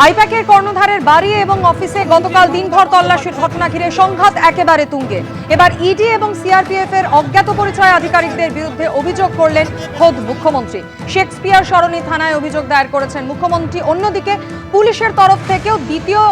আইপ্যাকের কর্ণধারের বাড়ি এবং অফিসে গতকাল দিনভর তল্লাশির ঘটনা ঘিরে সংঘাত একেবারে তুঙ্গে। এবার ইডি এবং সিআরপিএফ এর অজ্ঞাত পরিচয় আধিকারিকদের বিরুদ্ধে অভিযোগ করলেন খোদ মুখ্যমন্ত্রী। শেক্সপিয়ার সরণি থানায় অভিযোগ দায়ের করেছেন মুখ্যমন্ত্রী। অন্যদিকে পুলিশের তরফ থেকেও দ্বিতীয়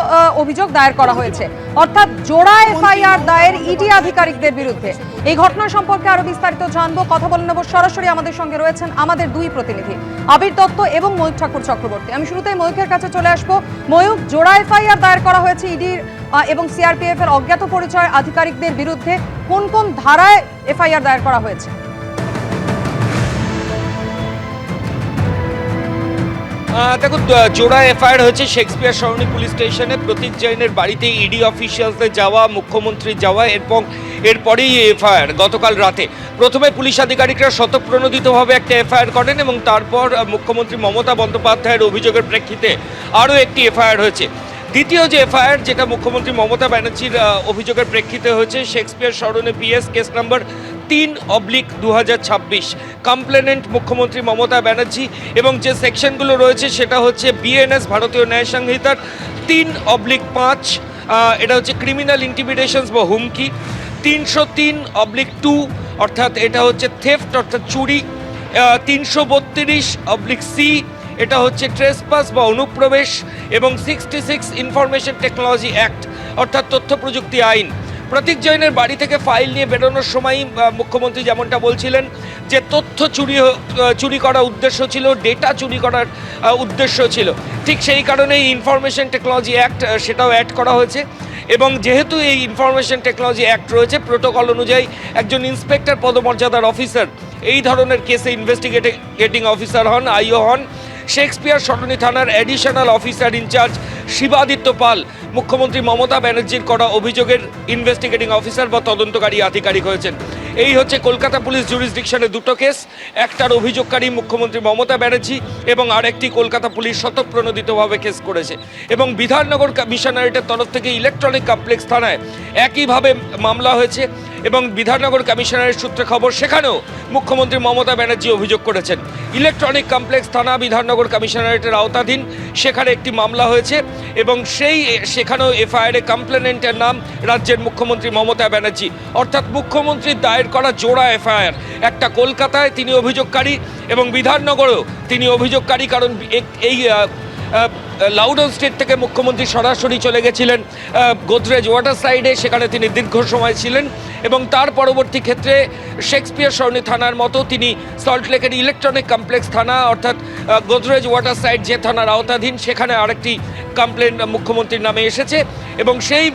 অভিযোগ দায়ের করা হয়েছে, অর্থাৎ জোড়া এফআইআর দায়ের ইডি আধিকারিকদের বিরুদ্ধে। এই ঘটনা সম্পর্কে আরো বিস্তারিত জানবো, কথা বলে নেব। সরাসরি আমাদের সঙ্গে রয়েছেন আমাদের দুই প্রতিনিধি, আবির দত্ত এবং ময়ূক ঠাকুর চক্রবর্তী। আমি শুরুতেই ময়ূকের কাছে চলে আসবো। ময়ূক, জোড়া এফআইআর দায়ের করা হয়েছে ইডির এবং সিআরপিএফ এর অজ্ঞাত পরিচয় আধিকারিকদের বিরুদ্ধে। কোন কোন ধারায় এফআইআর দায়ের করা হয়েছে? দেখুন, জোড়া এফআইআর হয়েছে শেক্সপিয়ার সরণি পুলিশ স্টেশনে। প্রতীক জৈনের বাড়িতে ইডি অফিসিয়ালসদের যাওয়া, মুখ্যমন্ত্রী যাওয়া এবং এরপরেই এফআইআর গতকাল রাতে। প্রথমে পুলিশ আধিকারিকরা স্বতঃপ্রণোদিতভাবে একটা এফআইআর করেন এবং তারপর মুখ্যমন্ত্রী মমতা বন্দ্যোপাধ্যায়ের অভিযোগের প্রেক্ষিতে আরও একটি এফআইআর হয়েছে। দ্বিতীয় যে এফআইআর, যেটা মুখ্যমন্ত্রী মমতা ব্যানার্জির অভিযোগের প্রেক্ষিতে হয়েছে, শেক্সপিয়ার সরণি পিএস কেস নাম্বার 3/2026। কমপ্লেনেন্ট মুখ্যমন্ত্রী মমতা ব্যানার্জি এবং যে সেকশনগুলো রয়েছে সেটা হচ্ছে বিএনএস ভারতীয় ন্যায় সংহিতার 3/5, এটা হচ্ছে ক্রিমিনাল ইন্টিমিডেশনস বা হুমকি। 303/2 অর্থাৎ এটা হচ্ছে থেফট অর্থাৎ চুরি। 332/C এটা হচ্ছে ট্রেসপাস বা অনুপ্রবেশ। এবং 66 ইনফরমেশন টেকনোলজি অ্যাক্ট অর্থাৎ তথ্য প্রযুক্তি আইন। প্রতীক জৈনের বাড়ি থেকে ফাইল নিয়ে বেরোনোর সময় মুখ্যমন্ত্রী যেমনটা বলছিলেন যে তথ্য চুরি করার উদ্দেশ্য ছিল, ডেটা চুরি করার উদ্দেশ্য ছিল। ঠিক সেই কারণেই ইনফরমেশন টেকনোলজি অ্যাক্ট সেটাও অ্যাড করা হয়েছে। এবং যেহেতু এই ইনফরমেশন টেকনোলজি অ্যাক্ট রয়েছে, প্রোটোকল অনুযায়ী একজন ইন্সপেক্টর পদমর্যাদার অফিসার এই ধরনের কেসে ইনভেস্টিগেটিং অফিসার হন, আইও হন। শেক্সপিয়ার সরণি থানার অ্যাডিশনাল অফিসার ইনচার্জ শিবাদিত্য পাল মুখ্যমন্ত্রী মমতা ব্যানার্জির করা অভিযোগের ইনভেস্টিগেটিং অফিসার বা তদন্তকারী আধিকারিক হয়েছেন। এই হচ্ছে কলকাতা পুলিশ জুরিসডিকশনে দুটো কেস। একটার অভিযোগকারী মুখ্যমন্ত্রী মমতা ব্যানার্জি এবং আরেকটি কলকাতা পুলিশ স্বতঃপ্রণোদিতভাবে কেস করেছে। এবং বিধাননগর কমিশনারেটের তরফ থেকে ইলেকট্রনিক কমপ্লেক্স থানায় একইভাবে মামলা হয়েছে এবং বিধাননগর কমিশনারের সূত্রে খবর সেখানেও মুখ্যমন্ত্রী মমতা ব্যানার্জি অভিযোগ করেছেন। ইলেকট্রনিক কমপ্লেক্স থানা বিধাননগর কমিশনারেটের আওতাধীন, সেখানে একটি মামলা হয়েছে এবং সেখানেও এফআইআরে কমপ্লেনেন্টের নাম রাজ্যের মুখ্যমন্ত্রী মমতা ব্যানার্জি। অর্থাৎ মুখ্যমন্ত্রীর দায়ের করা জোড়া এফআইআর, একটা কলকাতায় তিনি অভিযোগকারী এবং বিধাননগরেও তিনি অভিযোগকারী। কারণ এই লাউডন স্টেট থেকে মুখ্যমন্ত্রী সরাসরি চলে গেছিলেন গোদরেজ ওয়াটার সাইডে, সেখানে তিনি দীর্ঘ সময় ছিলেন এবং তার পরবর্তী ক্ষেত্রে শেক্সপিয়ার সরণি থানার মতো তিনি সল্টলেকের ইলেকট্রনিক কমপ্লেক্স থানা অর্থাৎ গোদরেজ ওয়াটার সাইড যে থানার আওতাধীন, সেখানে আরেকটি কমপ্লেন মুখ্যমন্ত্রীর নামে এসেছে এবং সেই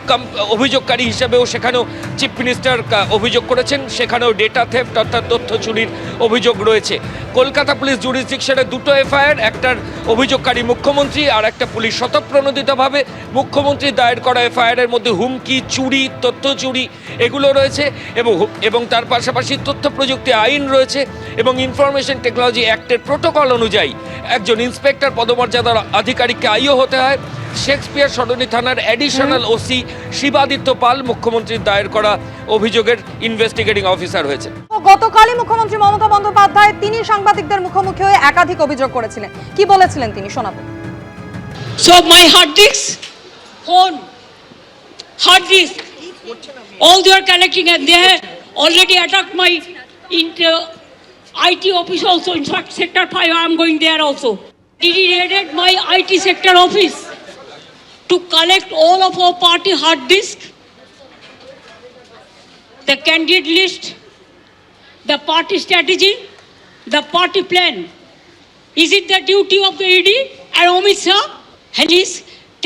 অভিযোগকারী হিসেবেও সেখানেও চিফ মিনিস্টার অভিযোগ করেছেন। সেখানেও ডেটা থেফট অর্থাৎ তথ্য চুরির অভিযোগ রয়েছে। কলকাতা পুলিশ জুরিসডিকশনে দুটো এফআইআর, একটার অভিযোগকারী মুখ্যমন্ত্রী আর একটা পুলিশ স্বতঃপ্রণোদিতভাবে। মুখ্যমন্ত্রী দায়ের করা এফআইআরের মধ্যে হুমকি, চুরি, তথ্য চুরি এগুলো রয়েছে এবং তার পাশাপাশি তথ্য প্রযুক্তি আইন রয়েছে এবং ইনফরমেশন টেকনোলজি অ্যাক্টের প্রোটোকল অনুযায়ী একজন ইন্সপেক্টর পদমর্যাদার আধিকারিককে আইও হতে হয়। শেক্সপিয়ার সরণি থানার অ্যাডিশনাল ওসি শিবাদিত্য পাল মুখ্যমন্ত্রীর দায়ের করা অভিযোগের ইনভেস্টিগেটিং অফিসার হয়েছে। গতকালই মুখ্যমন্ত্রী মমতা বন্দ্যোপাধ্যায় তিনি সাংবাদিকদের মুখোমুখি হয়ে একাধিক অভিযোগ করেছিলেন। কি বলেছিলেন তিনি, শোনাবো। So my hard disk, phone, hard disk, all they are collecting and they have already attacked my IT office also. In fact, Sector 5, I am going there also. He raided my IT sector office to collect all of our party hard disk, the candidate list, the party strategy, the party plan. Is it the duty of the ED and Amit Shah? And he's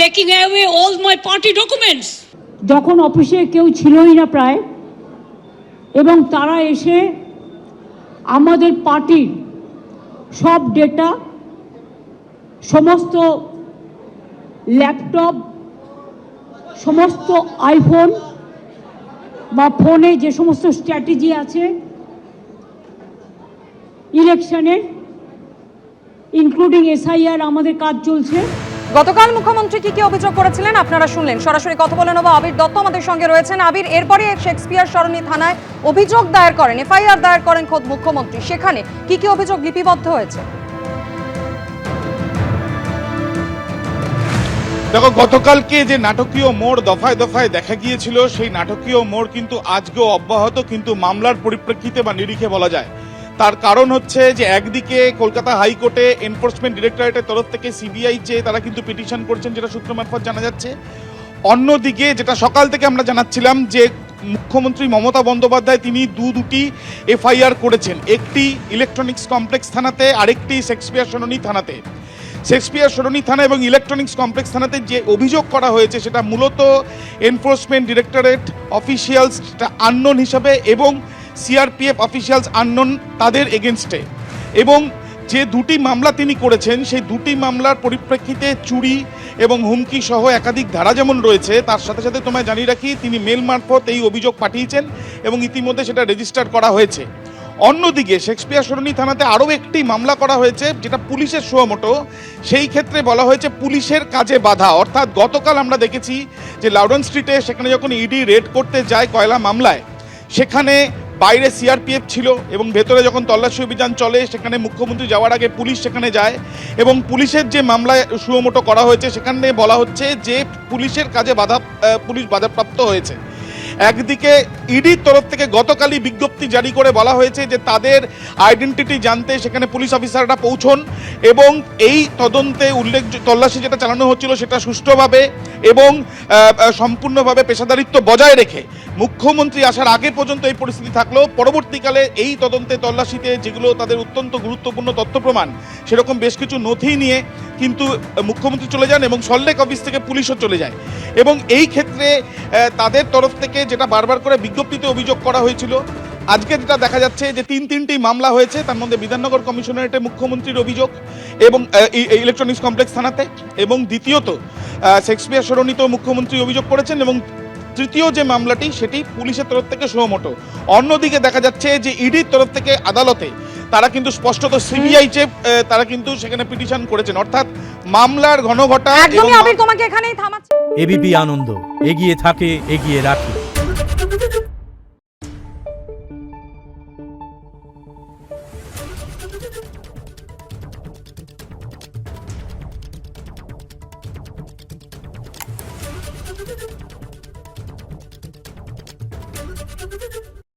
taking away all my party documents. যখন অফিসে কেউ ছিলই না প্রায়, এবং তারা এসে আমাদের পার্টির সব ডেটা, সমস্ত ল্যাপটপ, সমস্ত আইফোন বা ফোনে যে সমস্ত স্ট্র্যাটেজি আছে ইলেকশনের, ইনক্লুডিং এসআইআর, আমাদের কাজ চলছে। গতকাল মুখ্যমন্ত্রী কি কি অভিযোগ করেছিলেন আপনারা শুনলেন। সরাসরি কথা বলে নেব, আবির দত্ত আমাদের সঙ্গে রয়েছেন। আবির, এরপরে শেক্সপিয়ার সরণি থানায় অভিযোগ দায়ের করেন, এফআইআর দায়ের করেন খোদ মুখ্যমন্ত্রী। সেখানে কি কি অভিযোগ লিপিবদ্ধ হয়েছে? দেখো, গতকালকে যে নাটকীয় মোড় দফায় দফায় দেখা গিয়েছিল, সেই নাটকীয় মোড় কিন্তু আজকেও অব্যাহত, কিন্তু মামলার পরিপ্রেক্ষিতে বা নিরিখে বলা যায়। তার কারণ হচ্ছে যে একদিকে কলকাতা হাইকোর্টে এনফোর্সমেন্ট ডিরেক্টরেটের তরফ থেকে সিবিআই চেয়ে তারা কিন্তু পিটিশন করছেন, যেটা সূত্র মারফত জানা যাচ্ছে। অন্যদিকে যেটা সকাল থেকে আমরা জানাচ্ছিলাম যে মুখ্যমন্ত্রী মমতা বন্দ্যোপাধ্যায় তিনি দুটি এফআইআর করেছেন, একটি ইলেকট্রনিক্স কমপ্লেক্স থানাতে, আরেকটি শেক্সপিয়ার সরণি থানাতে। শেক্সপিয়ার সরণি থানা এবং ইলেকট্রনিক্স কমপ্লেক্স থানাতে যে অভিযোগ করা হয়েছে সেটা মূলত এনফোর্সমেন্ট ডিরেক্টরেট অফিসিয়ালস আননোন হিসাবে এবং সিআরপিএফ অফিসিয়ালস আননোন তাদের এগেনস্টে। এবং যে দুটি মামলা তিনি করেছেন সেই দুটি মামলার পরিপ্রেক্ষিতে চুরি এবং হুমকি সহ একাধিক ধারা যেমন রয়েছে, তার সাথে সাথে তোমায় জানিয়ে রাখি তিনি মেল মারফত এই অভিযোগ পাঠিয়েছেন এবং ইতিমধ্যে সেটা রেজিস্টার করা হয়েছে। অন্যদিকে শেক্সপিয়ার সরণি থানাতে আরও একটি মামলা করা হয়েছে, যেটা পুলিশের সুমোটো। সেই ক্ষেত্রে বলা হয়েছে পুলিশের কাজে বাধা। অর্থাৎ গতকাল আমরা দেখেছি যে লাউডন স্ট্রিটে সেখানে যখন ইডি রেড করতে যায় কয়লা মামলায়, সেখানে বাইরে সিআরপিএফ ছিল এবং ভেতরে যখন তল্লাশি অভিযান চলে সেখানে মুখ্যমন্ত্রী যাওয়ার আগে পুলিশ সেখানে যায় এবং পুলিশের যে মামলায় সুমোটো করা হয়েছে সেখানে বলা হচ্ছে যে পুলিশের কাজে পুলিশ বাধাপ্রাপ্ত হয়েছে। একদিকে ইডির তরফ থেকে গতকালই বিজ্ঞপ্তি জারি করে বলা হয়েছে যে তাদের আইডেন্টিটি জানতে সেখানে পুলিশ অফিসাররা পৌঁছন এবং এই তদন্তে তল্লাশি যেটা চালানো হচ্ছিল সেটা সুষ্ঠুভাবে এবং সম্পূর্ণভাবে পেশাদারিত্ব বজায় রেখে মুখ্যমন্ত্রী আসার আগে পর্যন্ত এই পরিস্থিতি থাকলেও পরবর্তীকালে এই তদন্তে তল্লাশিতে যেগুলো তাদের অত্যন্ত গুরুত্বপূর্ণ তথ্য প্রমাণ, সেরকম বেশ কিছু নথি নিয়ে কিন্তু মুখ্যমন্ত্রী চলে যান এবং সল্টলেক অফিস থেকে পুলিশও চলে যায়। এবং এই ক্ষেত্রে তাদের তরফ থেকে যেটা বারবার করে বিজ্ঞপ্তিতে অভিযোগ করা হয়েছিল, আজকে যেটা দেখা যাচ্ছে যে তিনটি মামলা হয়েছে, তার মধ্যে বিধাননগর কমিশনারেটে মুখ্যমন্ত্রীর অভিযোগ এবং ইলেকট্রনিক্স কমপ্লেক্স থানাতে, এবং দ্বিতীয়ত শেক্সপিয়ার সরণিতেও মুখ্যমন্ত্রী অভিযোগ করেছেন, এবং তৃতীয় যে মামলাটি সেটি পুলিশের তরফ থেকে সুমোটো। অন্যদিকে দেখা যাচ্ছে যে ইডির তরফ থেকে আদালতে তারা কিন্তু স্পষ্টত সিবিআই চেয়ে তারা কিন্তু সেখানে পিটিশন করেছেন। অর্থাৎ মামলার ঘনঘটা। একদমই আবির, তোমাকে এখানেই থামাচ্ছি। এবিপি আনন্দ, এগিয়ে থাকে, এগিয়ে রাখে।